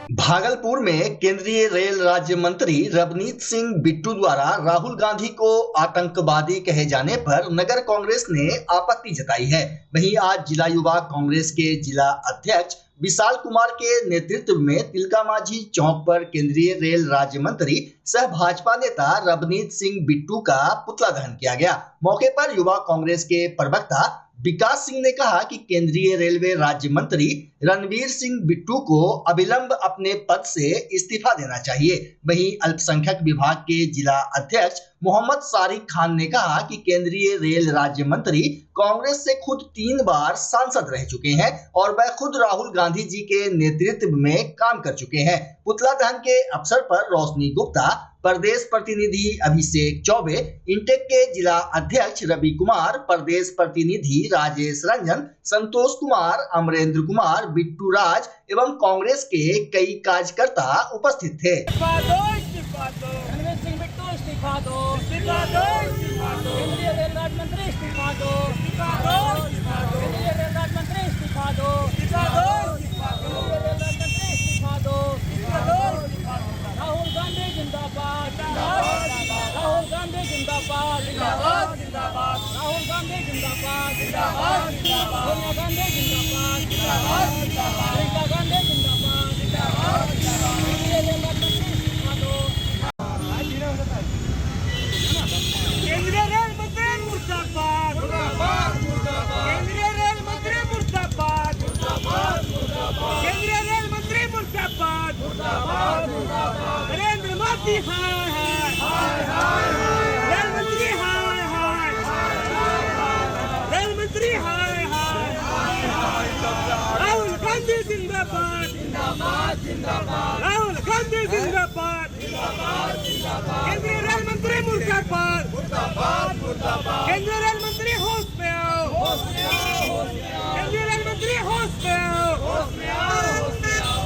भागलपुर में केंद्रीय रेल राज्य मंत्री रवनीत सिंह बिट्टू द्वारा राहुल गांधी को आतंकवादी कहे जाने पर नगर कांग्रेस ने आपत्ति जताई है। वहीं आज जिला युवा कांग्रेस के जिला अध्यक्ष विशाल कुमार के नेतृत्व में तिलका माझी चौक पर केंद्रीय रेल राज्य मंत्री सह भाजपा नेता रवनीत सिंह बिट्टू का पुतला दहन किया गया। मौके पर युवा कांग्रेस के प्रवक्ता विकास सिंह ने कहा कि केंद्रीय रेलवे राज्य मंत्री रणवीर सिंह बिट्टू को अविलंब अपने पद से इस्तीफा देना चाहिए। वहीं अल्पसंख्यक विभाग के जिला अध्यक्ष मोहम्मद सारिक खान ने कहा कि केंद्रीय रेल राज्य मंत्री कांग्रेस से खुद 3 बार सांसद रह चुके हैं और वह खुद राहुल गांधी जी के नेतृत्व में काम कर चुके हैं। पुतला दहन के अवसर पर रोशनी गुप्ता, प्रदेश प्रतिनिधि अभिषेक चौबे, इंटेक के जिला अध्यक्ष रवि कुमार, प्रदेश प्रतिनिधि राजेश रंजन, संतोष कुमार, अमरेंद्र कुमार, बिट्टू राज एवं कांग्रेस के कई कार्यकर्ता उपस्थित थे। राहुल गांधी जिंदाबाद, राहुल गांधी जिंदाबाद, राहुल गांधी जिंदाबाद, सोनिया गांधी जिंदाबाद, प्रियंका गांधी जिंदाबाद, केंद्रीय रेल मंत्री मुर्दाबाद, केंद्रीय रेल मंत्री मुर्दाबाद, केंद्रीय रेल मंत्री मुर्दाबाद, नरेंद्र मोदी हाय रेल मंत्री हाय रेल मंत्री हाय राहुल गांधी जिंदाबाद, राहुल गांधी जिंदाबाद, केंद्रीय रेल मंत्री मुर्दाबाद, केंद्रीय रेल मंत्री होश में आओ, केंद्रीय रेल मंत्री होश में आओ,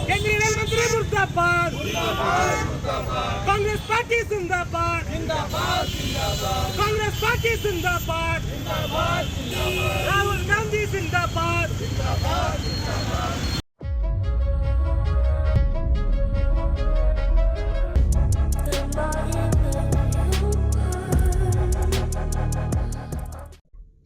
केंद्रीय रेल मंत्री मुर्दाबाद, कांग्रेस पार्टी जिंदाबाद, कांग्रेस पार्टी जिंदाबाद, राहुल गांधी जिंदाबाद।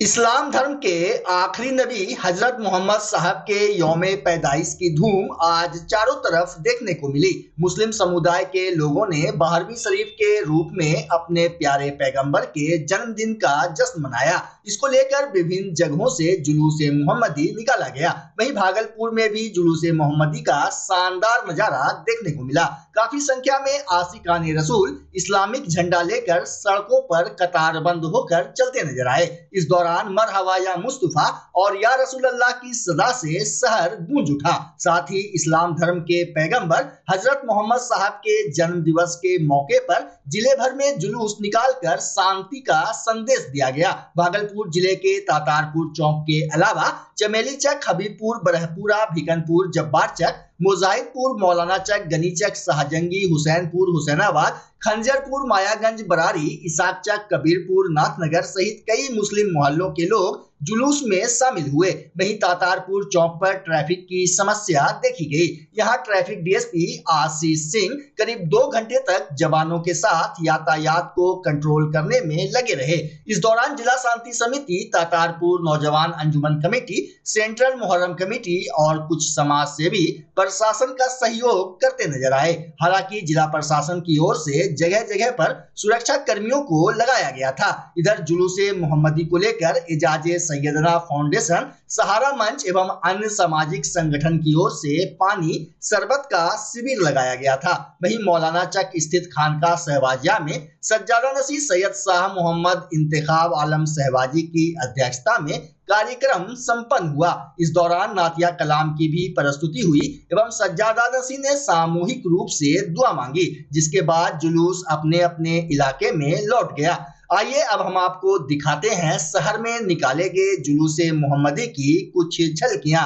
इस्लाम धर्म के आखिरी नबी हजरत मोहम्मद साहब के यौमे पैदाइश की धूम आज चारों तरफ देखने को मिली। मुस्लिम समुदाय के लोगों ने 12वीं शरीफ के रूप में अपने प्यारे पैगंबर के जन्मदिन का जश्न मनाया। इसको लेकर विभिन्न जगहों से जुलूस-ए मोहम्मदी निकाला गया। वहीं भागलपुर में भी जुलूस-ए मोहम्मदी का शानदार नजारा देखने को मिला। काफी संख्या में आशिकाने रसूल इस्लामिक झंडा लेकर सड़कों पर कतारबंद होकर चलते नजर आए। इस दौरान मरहबा या मुस्तफा और या रसूल अल्लाह की सदा से शहर गूंज उठा। साथ ही इस्लाम धर्म के पैगंबर हजरत मोहम्मद साहब के जन्म दिवस के मौके पर जिले भर में जुलूस निकालकर शांति का संदेश दिया गया। भागलपुर जिले के तातारपुर चौक के अलावा चमेली चक, हबीबपुर, बरहपुरा, भिकनपुर, जब्बार चक, मुजाहिदपुर, मौलाना चक, गनी चक, शाहजंगी, हुसैनपुर, हुसैनाबाद, खंजरपुर, मायागंज, बरारी, इसाक चक, कबीरपुर, नाथनगर सहित कई मुस्लिम मोहल्लों के लोग जुलूस में शामिल हुए। वहीं तातारपुर चौक पर ट्रैफिक की समस्या देखी गई। यहाँ ट्रैफिक डीएसपी आशीष सिंह करीब 2 घंटे तक जवानों के साथ यातायात को कंट्रोल करने में लगे रहे। इस दौरान जिला शांति समिति, तातारपुर नौजवान अंजुमन कमेटी, सेंट्रल मुहर्रम कमेटी और कुछ समाज सेवी प्रशासन का सहयोग करते नजर आए। हालांकि जिला प्रशासन की ओर से जगह जगह पर सुरक्षा कर्मियों को लगाया गया था। इधर जुलूस-ए मोहम्मदी को लेकर एजाजे सैयदना फाउंडेशन, सहारा मंच एवं अन्य सामाजिक संगठन की ओर से पानी शरबत का शिविर लगाया गया था। वहीं मौलाना चक स्थित खानका सहबाजिया में सज्जादा नसी सैयद शाह मोहम्मद इंतखाब आलम सहबाजी की अध्यक्षता में कार्यक्रम संपन्न हुआ। इस दौरान नातिया कलाम की भी प्रस्तुति हुई एवं सज्जादा नसी ने सामूहिक रूप से दुआ मांगी, जिसके बाद जुलूस अपने अपने इलाके में लौट गया। आइए अब हम आपको दिखाते हैं शहर में निकाले गए जुलूस-ए मोहम्मदी की कुछ झलकियां।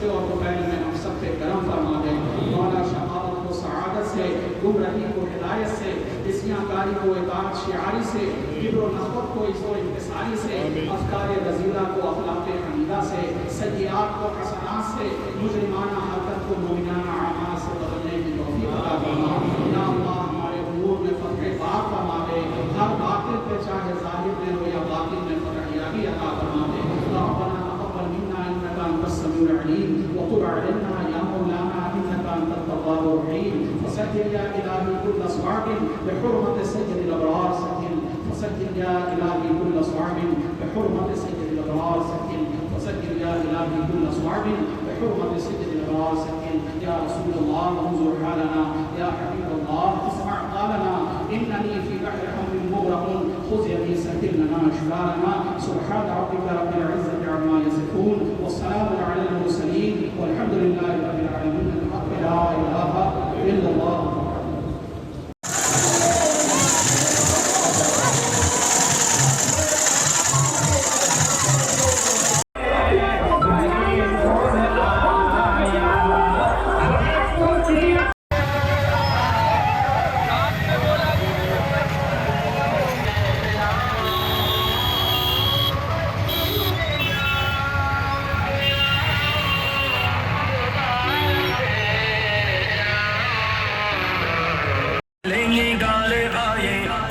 और दोपहर में हम सब पे करम फरमा दे। मौला शहादत को सआदत से गुमराही को हिदायत से, इस्याकारी को इताअत शिआरी से, किब्र और नफ़रत को इज़्ज़त और इंकिसारी से, अफ़कार रज़ीला को अख़लाक़ हमीदा से, सय्यात को हसनात से, मुजरिमाना हरकत को मोमिनाना अमाल से बदलने की तौफ़ीक़ अता फरमा। या अल्लाह हमारे उमूर में फ़तह बात फरमा दे, हर बातिल पे चाहे ज़ाहिर में हो या बातिन में फ़तह अता फरमा दे। रब्बना तक़ब्बल मिन्ना इन्नका अंतस समीउल अलीम व तुब अलैना या मौलाना इन्नका अंतत तव्वाबुर रहीम। फसज्जिल या इलाही कुल्ल स्वाबिन बिहुर्मति सय्यिदिल अबरार सज्जिल। फसज्जिल या इलाही कुल्ल स्वाबिन बिहुर्मति सय्यिदिल अबरार सज्जिल। फसज्जिल या इलाही कुल्ल स्वाबिन बिहुर्मति सय्यिदिल अबरार सज्जिल। या रसूलल्लाह मंज़ुर हालना या हबीबल्लाह इस्मा' क़ालना इन्ननी फ़ी बहरि हम्मिन मुग़रक़ुन ख़ुज़ यदी सह्हिल लना अशरारना। सुब्हान रब्बिका रब्बिल इज़्ज़ति अम्मा यसिफ़ून व सलामुन अलल मुरसलीन वल्हम्दुलिल्लाहि रब्बिल आलमीन। ला इलाहा इल्लल्लाह।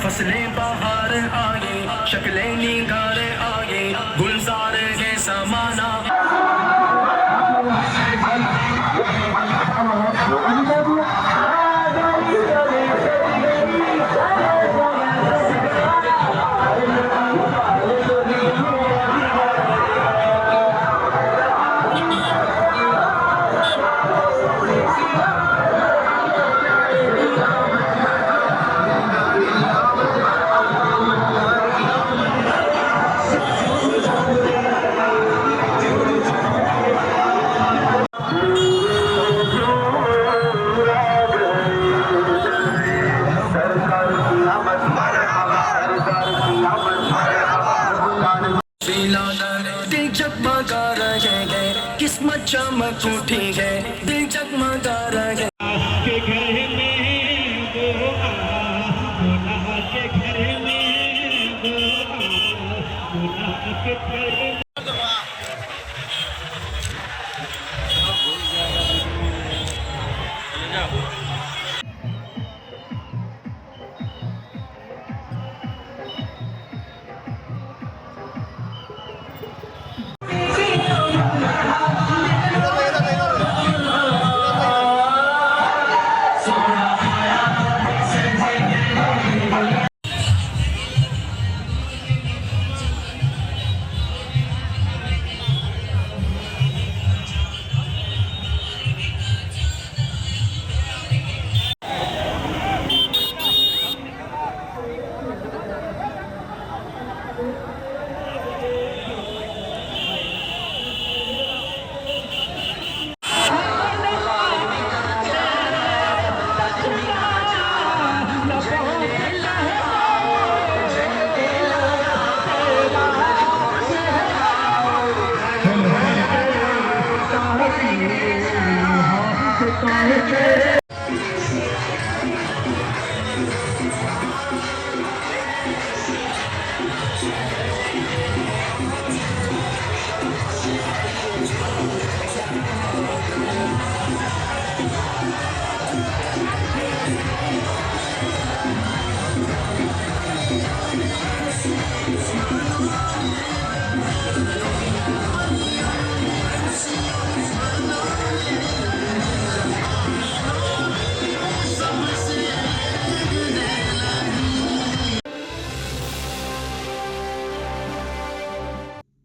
फसलें बाहर आए, शक्लें निगार आए, गुलजार है समाना। दिल जगमगा रहे हैं, किस्मत चमक उठी है, दिल जगमगा रहे के घर में वो गुनाह के घर में वो गुनाह के घर में।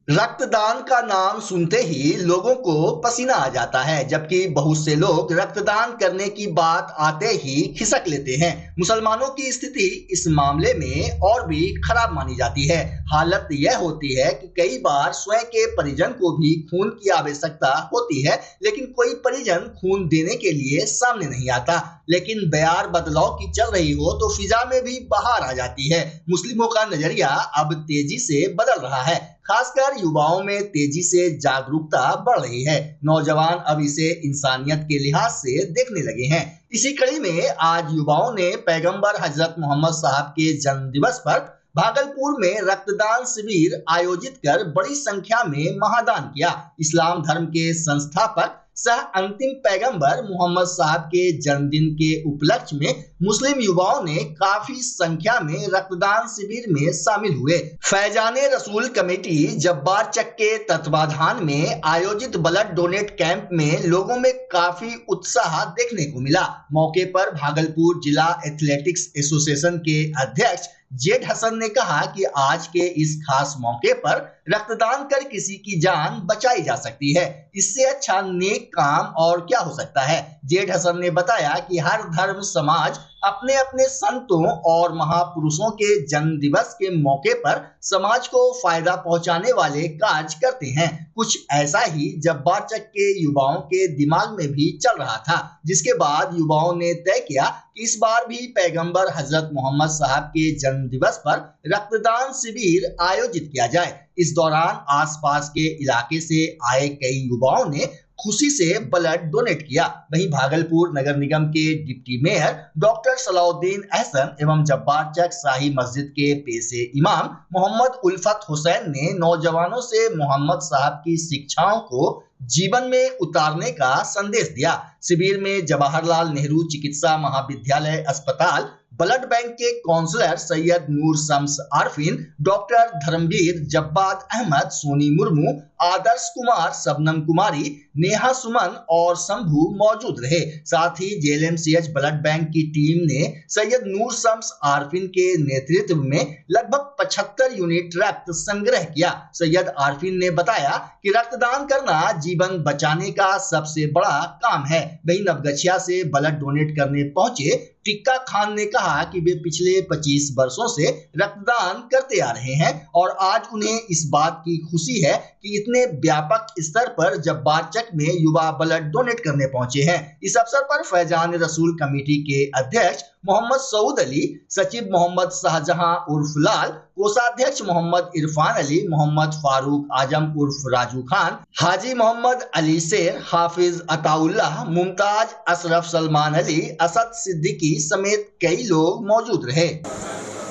रक्तदान का नाम सुनते ही लोगों को पसीना आ जाता है, जबकि बहुत से लोग रक्तदान करने की बात आते ही खिसक लेते हैं। मुसलमानों की स्थिति इस मामले में और भी खराब मानी जाती है। हालत यह होती है कि कई बार स्वयं के परिजन को भी खून की आवश्यकता होती है, लेकिन कोई परिजन खून देने के लिए सामने नहीं आता। लेकिन बयार बदलाव की चल रही हो तो फिजा में भी बहार आ जाती है। मुस्लिमों का नजरिया अब तेजी से बदल रहा है। खासकर युवाओं में तेजी से जागरूकता बढ़ रही है। नौजवान अब इसे इंसानियत के लिहाज से देखने लगे हैं। इसी कड़ी में आज युवाओं ने पैगंबर हजरत मोहम्मद साहब के जन्म दिवस पर भागलपुर में रक्तदान शिविर आयोजित कर बड़ी संख्या में महादान किया। इस्लाम धर्म के संस्थापक सह अंतिम पैगंबर मोहम्मद साहब के जन्मदिन के उपलक्ष्य में मुस्लिम युवाओं ने काफी संख्या में रक्तदान शिविर में शामिल हुए। फैजाने रसूल कमेटी जब्बार चक के तत्वाधान में आयोजित ब्लड डोनेट कैंप में लोगों में काफी उत्साह देखने को मिला। मौके पर भागलपुर जिला एथलेटिक्स एसोसिएशन के अध्यक्ष जेड हसन ने कहा कि आज के इस खास मौके पर रक्तदान कर किसी की जान बचाई जा सकती है। इससे अच्छा नेक काम और क्या हो सकता है। जेड हसन ने बताया कि हर धर्म समाज अपने अपने संतों और महापुरुषों के जन्म दिवस के मौके पर समाज को फायदा पहुंचाने वाले कार्य करते हैं। कुछ ऐसा ही जब्बार चक के युवाओं के दिमाग में भी चल रहा था, जिसके बाद युवाओं ने तय किया कि इस बार भी पैगंबर हजरत मोहम्मद साहब के जन्म दिवस पर रक्तदान शिविर आयोजित किया जाए। इस दौरान आसपास के इलाके से आए कई युवाओं ने खुशी से ब्लड डोनेट किया। वहीं भागलपुर नगर निगम के deputy mayor doctor Salauddin Ahsan एवं जब्बार चक शाही मस्जिद के पेशे इमाम मोहम्मद उल्फत हुसैन ने नौजवानों से मोहम्मद साहब की शिक्षाओं को जीवन में उतारने का संदेश दिया। शिविर में जवाहरलाल नेहरू चिकित्सा महाविद्यालय अस्पताल ब्लड बैंक के काउंसलर सैयद नूर शम्स आरफिन, डॉक्टर धर्मवीर, जब्बाद अहमद, सोनी मुर्मू, आदर्श कुमार, शबनम कुमारी, नेहा सुमन और शंभू मौजूद रहे। साथ ही जेएलएमसीएच ब्लड बैंक की टीम ने सैयद नूर शम्स आरफिन के नेतृत्व में लगभग 75 यूनिट रक्त संग्रह किया। सैयद आरफिन ने बताया कि रक्तदान करना जीवन बचाने का सबसे बड़ा काम है। वहीं नवगछिया से ब्लड डोनेट करने पहुंचे टिक्का खान ने कहा कि वे पिछले 25 वर्षों से रक्तदान करते आ रहे हैं और आज उन्हें इस बात की खुशी है कि इतने व्यापक स्तर पर जब्बार चक में युवा ब्लड डोनेट करने पहुंचे हैं। इस अवसर पर फैजान रसूल कमेटी के अध्यक्ष मोहम्मद सऊद अली, सचिव मोहम्मद शाहजहां उर्फ लाल, कोषाध्यक्ष मोहम्मद इरफान अली, मोहम्मद फारूक आजम उर्फ राजू खान, हाजी मोहम्मद अली शेर, हाफिज अताउल्लाह, मुमताज, अशरफ सलमान अली, असद सिद्दीकी समेत कई लोग मौजूद रहे।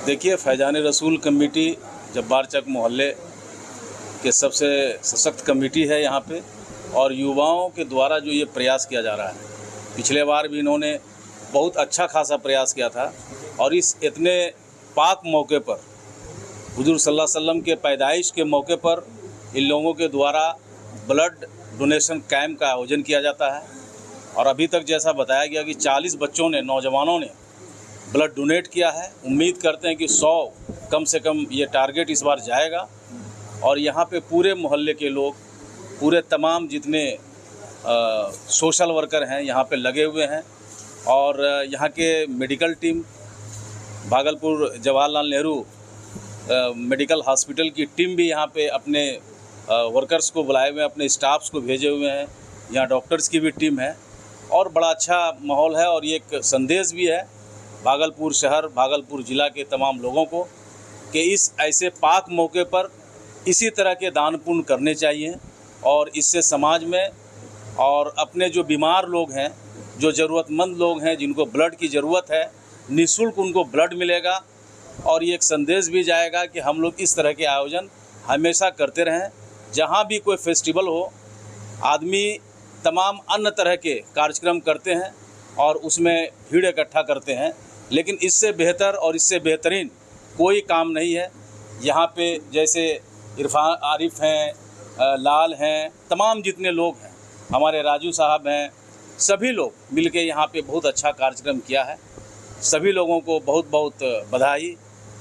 देखिए, फैजान रसूल कमेटी जब्बार चक मोहल्ले के सबसे सशक्त कमेटी है यहाँ पे, और युवाओं के द्वारा जो ये प्रयास किया जा रहा है, पिछले बार भी इन्होंने बहुत अच्छा खासा प्रयास किया था, और इस इतने पाक मौके पर हुजूर सल्लल्लाहु अलैहि वसल्लम के पैदाइश के मौके पर इन लोगों के द्वारा ब्लड डोनेशन कैंप का आयोजन किया जाता है। और अभी तक जैसा बताया गया कि 40 बच्चों ने, नौजवानों ने ब्लड डोनेट किया है। उम्मीद करते हैं कि 100 कम से कम ये टारगेट इस बार जाएगा। और यहाँ पे पूरे मोहल्ले के लोग, पूरे तमाम जितने सोशल वर्कर हैं यहाँ पे लगे हुए हैं, और यहाँ के medical team, Bhagalpur Jawaharlal Nehru medical hospital की टीम भी यहाँ पे अपने वर्कर्स को बुलाए हुए हैं, अपने स्टाफ्स को भेजे हुए हैं। यहाँ डॉक्टर्स की भी टीम है, और बड़ा अच्छा माहौल है। और ये एक संदेश भी है भागलपुर शहर, भागलपुर ज़िला के तमाम लोगों को कि इस ऐसे पाक मौके पर इसी तरह के दान पुण्य करने चाहिए, और इससे समाज में और अपने जो बीमार लोग हैं, जो ज़रूरतमंद लोग हैं, जिनको ब्लड की ज़रूरत है, निःशुल्क उनको ब्लड मिलेगा। और ये एक संदेश भी जाएगा कि हम लोग इस तरह के आयोजन हमेशा करते रहें। जहाँ भी कोई फेस्टिवल हो, आदमी तमाम अन्य तरह के कार्यक्रम करते हैं और उसमें भीड़ इकट्ठा करते हैं, लेकिन इससे बेहतर और इससे बेहतरीन कोई काम नहीं है। यहाँ पे जैसे इरफान आरिफ हैं, लाल हैं, तमाम जितने लोग हैं, हमारे राजू साहब हैं, सभी लोग मिलके यहाँ पे बहुत अच्छा कार्यक्रम किया है। सभी लोगों को बहुत बहुत बधाई,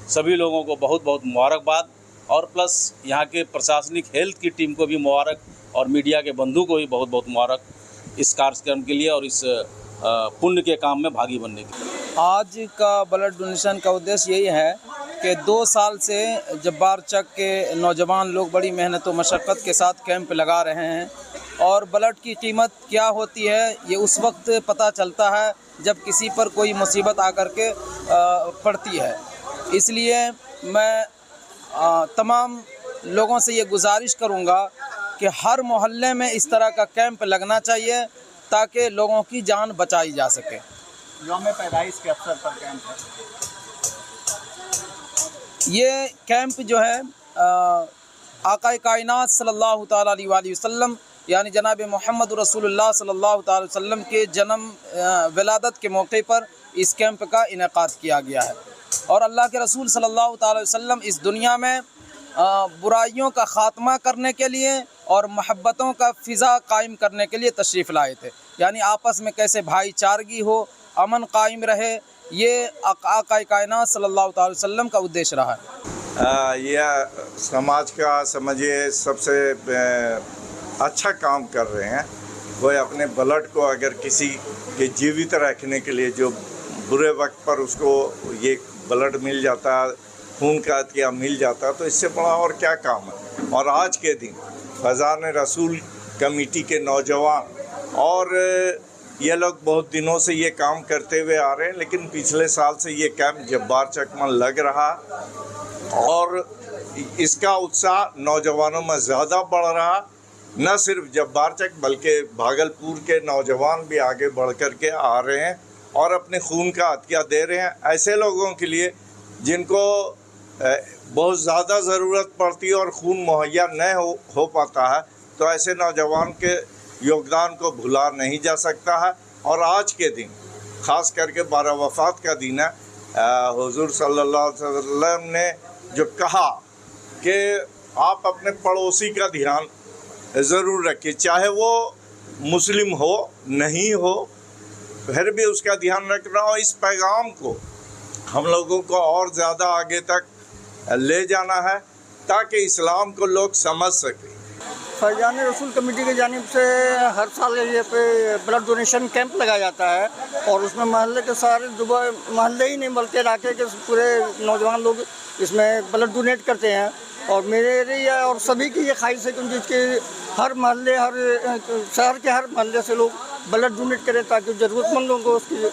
सभी लोगों को बहुत बहुत मुबारकबाद, और प्लस यहाँ के प्रशासनिक हेल्थ की टीम को भी मुबारक, और मीडिया के बंधु को भी बहुत बहुत मुबारक इस कार्यक्रम के लिए और इस पुण्य के काम में भागी बनने के लिए। आज का ब्लड डोनेशन का उद्देश्य यही है कि 2 साल से जब्बार चक के नौजवान लोग बड़ी मेहनत और मशक्क़त के साथ कैंप लगा रहे हैं, और ब्लड की कीमत क्या होती है ये उस वक्त पता चलता है जब किसी पर कोई मुसीबत आकर के पड़ती है। इसलिए मैं तमाम लोगों से ये गुजारिश करूँगा कि हर मोहल्ले में इस तरह का कैंप लगना चाहिए ताकि लोगों की जान बचाई जा सके। यौम पैदाइश के अवसर पर कैंप है। ये कैंप जो है आक़ाए कायनात सल्लल्लाहु ताला अलैहि वसल्लम यानी जनाब मोहम्मद रसूलुल्लाह सल्लल्लाहु ताला वसल्लम के जन्म विलादत के मौके पर इस कैंप का इनेकाद किया गया है और अल्लाह के रसूल सल्लल्लाहु ताला वसल्लम इस दुनिया में बुराइयों का ख़ात्मा करने के लिए और मोहब्बतों का फ़िज़ा कायम करने के लिए तशरीफ़ लाए थे। यानी आपस में कैसे भाईचारगी हो, अमन कायम रहे, ये आक़ाए कायनात सल्लल्लाहु ताला वसल्लम का उद्देश्य रहा है। यह समाज का समझिए सबसे अच्छा काम कर रहे हैं। वो अपने ब्लड को अगर किसी के जीवित रखने के लिए जो बुरे वक्त पर उसको ये ब्लड मिल जाता है, खून का अतिया मिल जाता है, तो इससे बड़ा और क्या काम है। और आज के दिन फैज़ान रसूल कमेटी के नौजवान और ये लोग बहुत दिनों से ये काम करते हुए आ रहे हैं, लेकिन पिछले साल से ये कैंप जब्बार चक में लग रहा और इसका उत्साह नौजवानों में ज़्यादा बढ़ रहा। न सिर्फ जब्बार चक बल्कि भागलपुर के नौजवान भी आगे बढ़ कर के आ रहे हैं और अपने खून का अतिया दे रहे हैं ऐसे लोगों के लिए जिनको बहुत ज़्यादा ज़रूरत पड़ती है और खून मुहैया न हो पाता है। तो ऐसे नौजवान के योगदान को भुला नहीं जा सकता है। और आज के दिन ख़ास करके 12 वफ़ात का दिन है। हुज़ूर सल्लल्लाहु अलैहि वसल्लम ने जो कहा कि आप अपने पड़ोसी का ध्यान ज़रूर रखिए, चाहे वो मुस्लिम हो नहीं हो, फिर भी उसका ध्यान रखना। और इस पैगाम को हम लोगों को और ज़्यादा आगे तक ले जाना है ताकि इस्लाम को लोग समझ सकें। फैज़ान रसूल कमेटी की जानिब से हर साल ये पे ब्लड डोनेशन कैंप लगाया जाता है और उसमें मोहल्ले के सारे मोहल्ले ही नहीं बल्कि इलाके के पूरे नौजवान लोग इसमें ब्लड डोनेट करते हैं। और मेरे और सभी की ये ख्वाहिश है कि जिसके हर मोहल्ले हर शहर के हर मोहल्ले से लोग ब्लड डोनेट करें ताकि ज़रूरतमंद लोगों को उसकी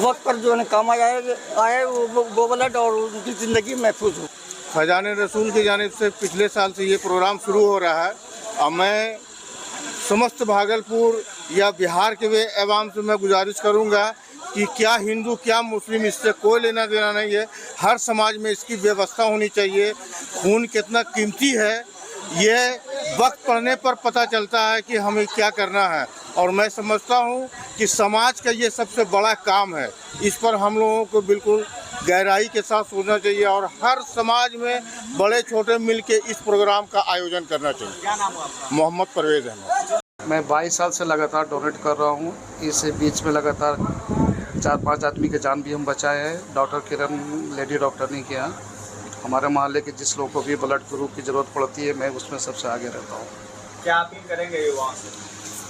वक्त पर जो है काम आए वो ब्लड और उनकी ज़िंदगी महफूज हो। फैज़ान रसूल की जानिब से पिछले साल से ये प्रोग्राम शुरू हो रहा है और मैं समस्त भागलपुर या बिहार के वे अवाम से मैं गुजारिश करूँगा कि क्या हिंदू क्या मुस्लिम इससे कोई लेना देना नहीं है। हर समाज में इसकी व्यवस्था होनी चाहिए। खून कितना कीमती है ये वक्त पड़ने पर पता चलता है कि हमें क्या करना है। और मैं समझता हूँ कि समाज का ये सबसे बड़ा काम है। इस पर हम लोगों को बिल्कुल गहराई के साथ सोचना चाहिए और हर समाज में बड़े छोटे मिल के इस प्रोग्राम का आयोजन करना चाहिए। क्या नाम है आपका? मोहम्मद परवेज़ अहमद। मैं 22 साल से लगातार डोनेट कर रहा हूँ। इस बीच में लगातार 4-5 आदमी के जान भी हम बचाए हैं। डॉक्टर किरण लेडी डॉक्टर ने किया। हमारे मोहल्ले के जिस लोगों को भी ब्लड ग्रुप की ज़रूरत पड़ती है मैं उसमें सबसे आगे रहता हूँ। क्या अपील करेंगे युवाओं से?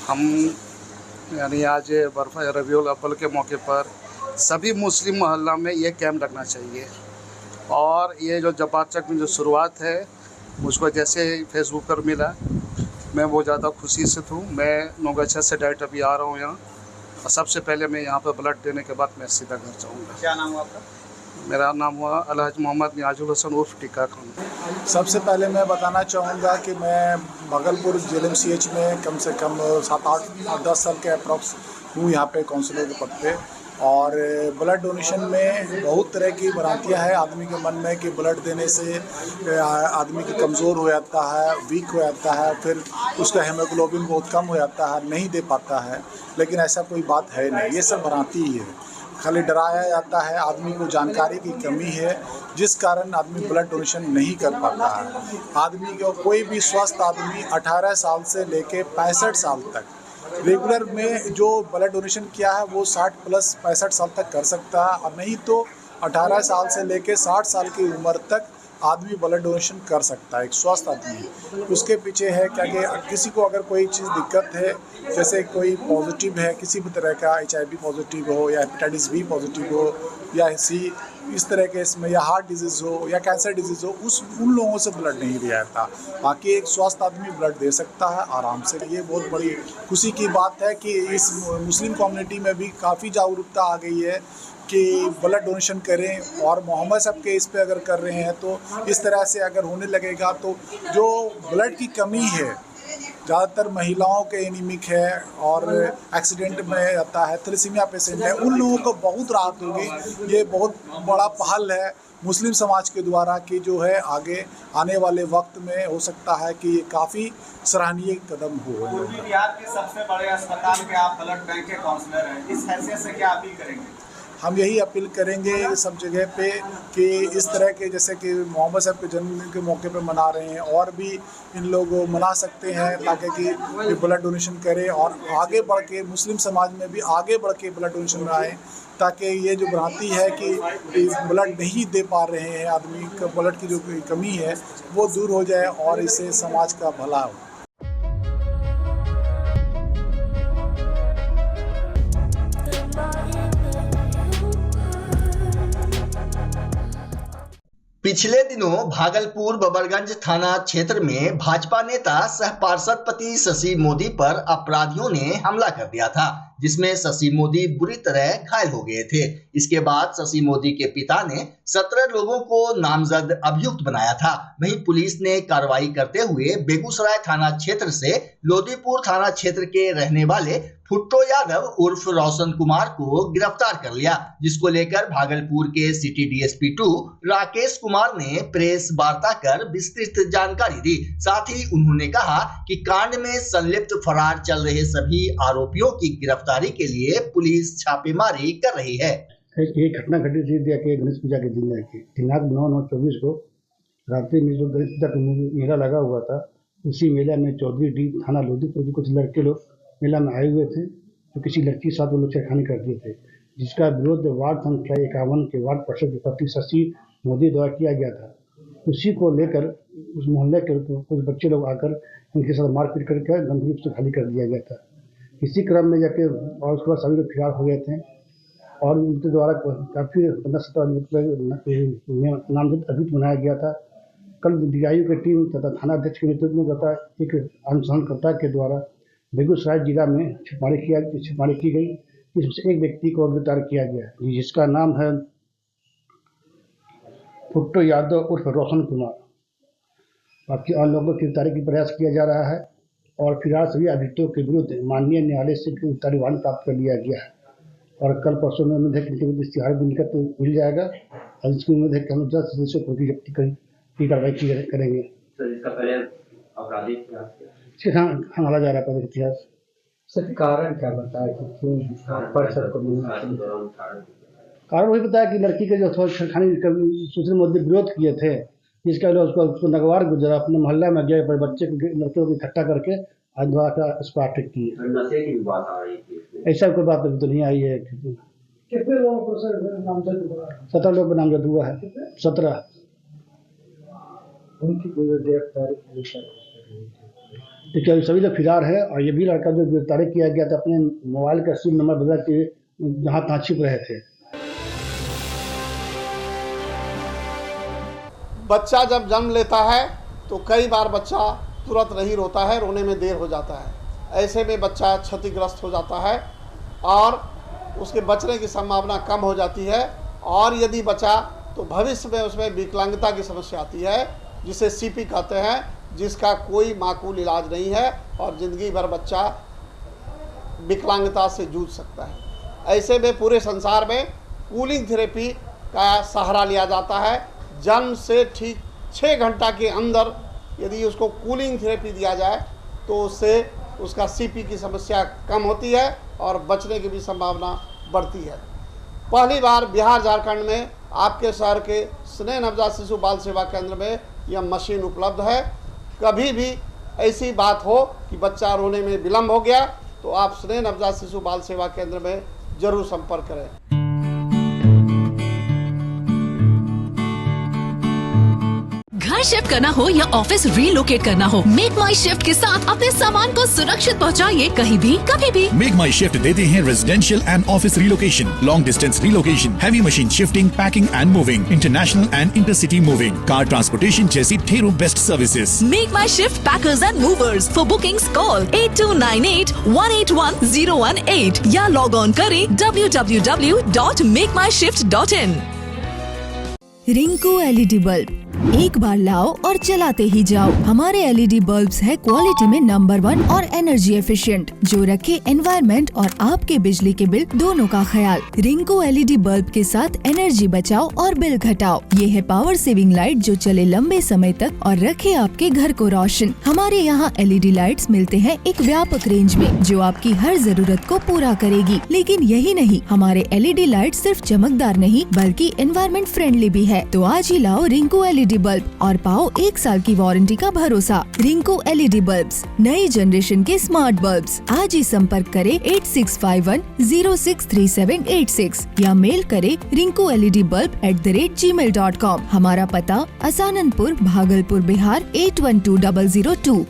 हम यानी आज बरफ़ा रबीउल अव्वल के मौके पर सभी मुस्लिम मोहल्ला में ये कैंप लगना चाहिए। और ये जो जब्बार चक में जो शुरुआत है मुझको जैसे फेसबुक पर मिला मैं बहुत ज़्यादा खुशी से हूँ। मैं 9/6 से डायरेक्ट अभी आ रहा हूँ यहाँ और सबसे पहले मैं यहाँ पर ब्लड देने के बाद मैं सीधा घर जाऊँगा। क्या नाम हुआ आपका? मेरा नाम हुआ अलहाज मोहम्मद नियाजुल हसन उर्फ टिक्का खान। सबसे पहले मैं बताना चाहूँगा कि मैं भागलपुर JLMCH में कम से कम 7-8-10 साल के अप्रॉक्स हूँ यहाँ पे काउंसलर के पद पे। और ब्लड डोनेशन में बहुत तरह की भ्रांतियाँ हैं आदमी के मन में कि ब्लड देने से आदमी की कमज़ोर हो जाता है, वीक हो जाता है, फिर उसका हेमोग्लोबिन बहुत कम हो जाता है, नहीं दे पाता है। लेकिन ऐसा कोई बात है नहीं, ये सब भ्रांति ही है। खाली डराया जाता है, आदमी को जानकारी की कमी है जिस कारण आदमी ब्लड डोनेशन नहीं कर पाता है। आदमी को कोई भी स्वस्थ आदमी 18 साल से लेके 65 साल तक रेगुलर में जो ब्लड डोनेशन किया है वो 60+ 65 साल तक कर सकता है। और नहीं तो 18 साल से लेके 60 साल की उम्र तक आदमी ब्लड डोनेशन कर सकता है। एक स्वस्थ आदमी उसके पीछे है क्या कि किसी को अगर कोई चीज़ दिक्कत है, जैसे कोई पॉजिटिव है किसी भी तरह का, HIV पॉजिटिव हो या हेपेटाइटिस B पॉजिटिव हो या C इस तरह के इसमें, या हार्ट डिजीज़ हो या कैंसर डिजीज़ हो, उन लोगों से ब्लड नहीं दिया जाता। बाकी एक स्वस्थ आदमी ब्लड दे सकता है आराम से। ये बहुत बड़ी खुशी की बात है कि इस मुस्लिम कम्युनिटी में भी काफ़ी जागरूकता आ गई है कि ब्लड डोनेशन करें, और मोहम्मद साहब के इस पे अगर कर रहे हैं तो इस तरह से अगर होने लगेगा तो जो ब्लड की कमी है, ज़्यादातर महिलाओं के एनीमिक है और एक्सीडेंट में आता है, थैलेसीमिया पेशेंट है, उन लोगों को बहुत राहत होगी। ये बहुत बड़ा पहल है मुस्लिम समाज के द्वारा कि जो है आगे आने वाले वक्त में हो सकता है कि ये काफ़ी सराहनीय कदम हो। पूर्वी बिहार के सबसे बड़े अस्पताल के आप ब्लड बैंक के काउंसलर हैं, इस हैसियत से क्या अपील करेंगे? हम यही अपील करेंगे सब जगह पे कि इस तरह के जैसे कि मोहम्मद साहब के जन्मदिन के मौके पे मना रहे हैं और भी इन लोग मना सकते हैं ताकि कि ब्लड डोनेशन करें और आगे बढ़ के मुस्लिम समाज में भी आगे बढ़ के ब्लड डोनेशन में आए, ताकि ये जो भ्रांति है कि ब्लड नहीं दे पा रहे हैं आदमी का, ब्लड की जो कमी है वो दूर हो जाए और इससे समाज का भला हो। पिछले दिनों भागलपुर बबरगंज थाना क्षेत्र में भाजपा नेता सह पार्षद पति शशि मोदी पर अपराधियों ने हमला कर दिया था, जिसमें शशि मोदी बुरी तरह घायल हो गए थे। इसके बाद शशि मोदी के पिता ने 17 लोगों को नामजद अभियुक्त बनाया था। वहीं पुलिस ने कार्रवाई करते हुए बेगूसराय थाना क्षेत्र से लोदीपुर थाना क्षेत्र के रहने वाले फुट्टो यादव उर्फ रोशन कुमार को गिरफ्तार कर लिया, जिसको लेकर भागलपुर के सिटी डीएसपी 2 राकेश कुमार ने प्रेस वार्ता कर विस्तृत जानकारी दी। साथ ही उन्होंने कहा कि कांड में संलिप्त फरार चल रहे सभी आरोपियों की गिरफ्तारी के लिए पुलिस छापेमारी कर रही है। ये घटना घटी थी गणेश पूजा के दिन की दिनांक 9/9/24 को रात्रि में जो गणेश पूजा का मेला लगा हुआ था, उसी मेला में चौधरी डी थाना लोदीपुर के कुछ लड़के लोग मेला में आए हुए थे, तो किसी लड़की के साथ वो लोग छेड़खानी करते थे, जिसका विरोध वार्ड संख्या 51 के वार्ड पार्षद के पति शशि मोदी द्वारा किया गया था। उसी को लेकर उस मोहल्ले के कुछ बच्चे लोग आकर उनके साथ मारपीट करके गंभीर रूप से खाली कर दिया गया था। इसी क्रम में जाके और उसके बाद सभी लोग फरार हो गए थे और उनके द्वारा काफ़ी 15-17 नामजद अभियुक्त बनाया गया था। कल डीआईयू की टीम तथा थाना अध्यक्ष के नेतृत्व में तथा एक अनुसंधानकर्ता के द्वारा बेगूसराय जिला में छापेमारी की गई। इसमें एक व्यक्ति को गिरफ्तार किया गया, जिसका नाम है फुट्टो यादव उर्फ रोशन कुमार। बाकी और लोगों की गिरफ्तारी का प्रयास किया जा रहा है और फिलहाल सभी अभियुक्तों के विरुद्ध माननीय न्यायालय से गिरफ्तारी वारंट प्राप्त कर लिया गया है और कल परसों में उम्मीद है कि इश्तिहार भी निकट मिल जाएगा और इसकी उम्मीद है कि हम 10 सदस्यों को जब्ती की कार्रवाई करेंगे। हमारा जा रहा है इतिहास सर, कारण क्या बताया कि क्यों परिषद को कारण वही बताया कि लड़की के जो छेड़खानी सुशील मोदी विरोध किए थे, जिसका उसको नगवार गुजरा, अपने मोहल्ला में गए पर बच्चे लड़के को इकट्ठा करके अधवा का स्पार्ट किए। ऐसा कोई बात अभी तो नहीं आई है। कितने लोगों को सर नामजद हुआ? 17 लोग को नामजद हुआ है। 17 उनकी गिरफ्तारी देखिए सभी लोग फिरार है और ये भी लड़का जो गिरफ्तारी किया गया था अपने मोबाइल का सिम नंबर बदल के जहाँ तहाँ छिप रहे थे। बच्चा जब जन्म लेता है तो कई बार बच्चा तुरंत नहीं रोता है, रोने में देर हो जाता है। ऐसे में बच्चा क्षतिग्रस्त हो जाता है और उसके बचने की संभावना कम हो जाती है और यदि बचा तो भविष्य में उसमें विकलांगता की समस्या आती है, जिसे सीपी कहते हैं, जिसका कोई माकूल इलाज नहीं है और ज़िंदगी भर बच्चा विकलांगता से जूझ सकता है। ऐसे में पूरे संसार में कूलिंग थेरेपी का सहारा लिया जाता है। जन्म से ठीक 6 घंटा के अंदर यदि उसको कूलिंग थेरेपी दिया जाए तो उससे उसका सीपी की समस्या कम होती है और बचने की भी संभावना बढ़ती है। पहली बार बिहार झारखंड में आपके शहर के स्नेह नवजात शिशु बाल सेवा केंद्र में यह मशीन उपलब्ध है। कभी भी ऐसी बात हो कि बच्चा रोने में विलम्ब हो गया तो आप स्नेह नवजात शिशु बाल सेवा केंद्र में जरूर संपर्क करें। घर शिफ्ट करना हो या ऑफिस रीलोकेट करना हो, मेक माई शिफ्ट के साथ अपने सामान को सुरक्षित पहुंचाइए, कहीं भी कभी भी। मेक माई शिफ्ट देते हैं residential and office relocation, long distance relocation, heavy machine shifting, packing and moving, international and intercity moving, car transportation जैसी ढेरों best services. Make my shift packers and movers. For bookings call 8298-181-018 या log on करें www.makemyshift.in। Rinku LED bulb, एक बार लाओ और चलाते ही जाओ। हमारे एलईडी बल्ब्स है क्वालिटी में नंबर 1 और एनर्जी एफिशिएंट, जो रखे एनवायरनमेंट और आपके बिजली के बिल दोनों का ख्याल। रिंकू एलईडी बल्ब के साथ एनर्जी बचाओ और बिल घटाओ। ये है पावर सेविंग लाइट जो चले लंबे समय तक और रखे आपके घर को रोशन। हमारे यहाँ एलईडी लाइट्स मिलते हैं एक व्यापक रेंज में, जो आपकी हर जरूरत को पूरा करेगी। लेकिन यही नहीं, हमारे एलईडी लाइट सिर्फ चमकदार नहीं बल्कि एनवायरनमेंट फ्रेंडली भी है। तो आज ही लाओ रिंकू एलईडी बल्ब और पाओ 1 साल की वारंटी का भरोसा। रिंकू एलईडी बल्ब्स, नई जनरेशन के स्मार्ट बल्ब्स। आज ही संपर्क करें 8651063786 या मेल करें rinku.led.bulb@gmail.com। हमारा पता असाननपुर, भागलपुर, बिहार 812002।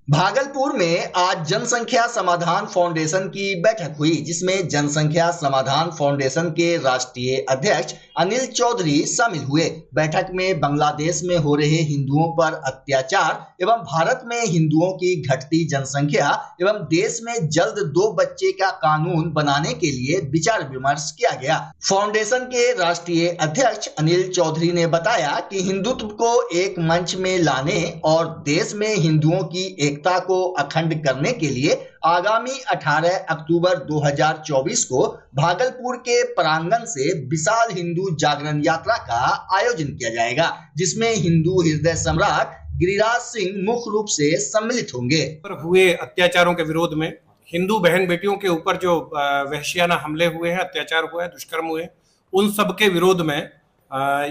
भागलपुर में आज जनसंख्या समाधान फाउंडेशन की बैठक हुई, जिसमें जनसंख्या समाधान फाउंडेशन के राष्ट्रीय अध्यक्ष अनिल चौधरी शामिल हुए। बैठक में बांग्लादेश में हो रहे हिंदुओं पर अत्याचार एवं भारत में हिंदुओं की घटती जनसंख्या एवं देश में जल्द 2 बच्चे का कानून बनाने के लिए विचार विमर्श किया गया। फाउंडेशन के राष्ट्रीय अध्यक्ष अनिल चौधरी ने बताया कि हिंदुत्व को एक मंच में लाने और देश में हिंदुओं की एकता को अखंड करने के लिए आगामी 18 अक्टूबर 2024 को भागलपुर के प्रांगण से विशाल हिंदू जागरण यात्रा का आयोजन किया जाएगा, जिसमें हिंदू हृदय सम्राट गिरिराज सिंह मुख्य रूप से सम्मिलित होंगे। हुए अत्याचारों के विरोध में, हिंदू बहन बेटियों के ऊपर जो वहशियाना हमले हुए हैं, अत्याचार हुआ है, दुष्कर्म हुए, उन सब के विरोध में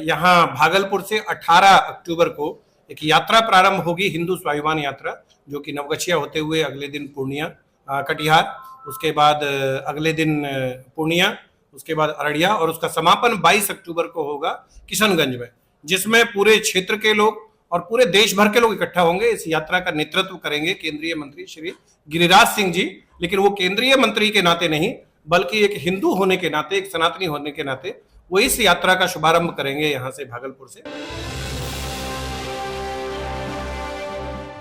यहाँ भागलपुर से 18 अक्टूबर को एक यात्रा प्रारंभ होगी, हिंदू स्वाभिमान यात्रा, जो कि नवगछिया होते हुए अगले दिन पूर्णिया, कटिहार, उसके बाद अगले दिन पूर्णिया, उसके बाद अररिया और उसका समापन 22 अक्टूबर को होगा किशनगंज में, जिसमें पूरे क्षेत्र के लोग और पूरे देश भर के लोग इकट्ठा होंगे। इस यात्रा का नेतृत्व करेंगे केंद्रीय मंत्री श्री गिरिराज सिंह जी, लेकिन वो केंद्रीय मंत्री के नाते नहीं बल्कि एक हिंदू होने के नाते, एक सनातनी होने के नाते वो इस यात्रा का शुभारंभ करेंगे यहाँ से, भागलपुर से।